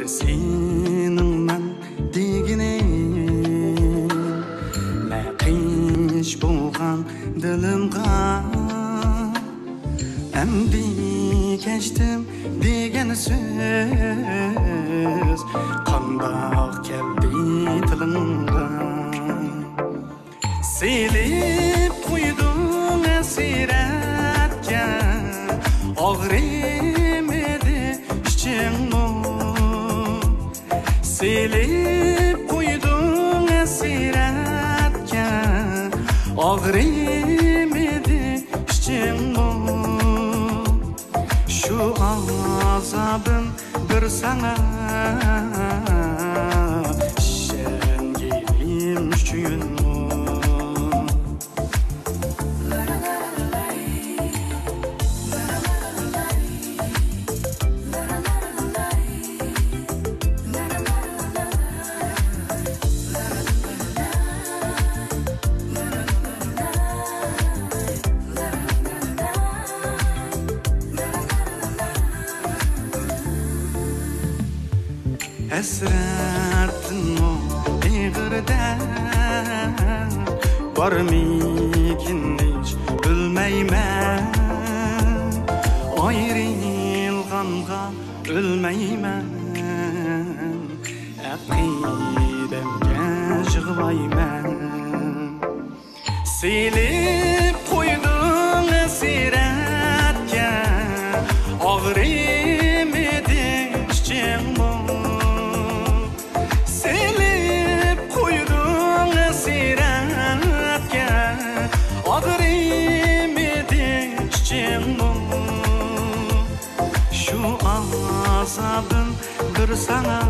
senin men degine Laqish bo'lgan dilimga Emdi geçtim degan söz qandoq keldi tilimga Selip qo'yding asiratga og'rimidi ichingmi Selip qo'yding asiratga og'rimidi ichingmi Şu azabım bir sana şengelim üçün Esrettin o iğirde Var mikin hiç bilmeymen Ayrılganға ölmeymen Aqidemge jığlaymen Silip koydun esiretke Ağrımidi işçin bu Şu azabım bir sana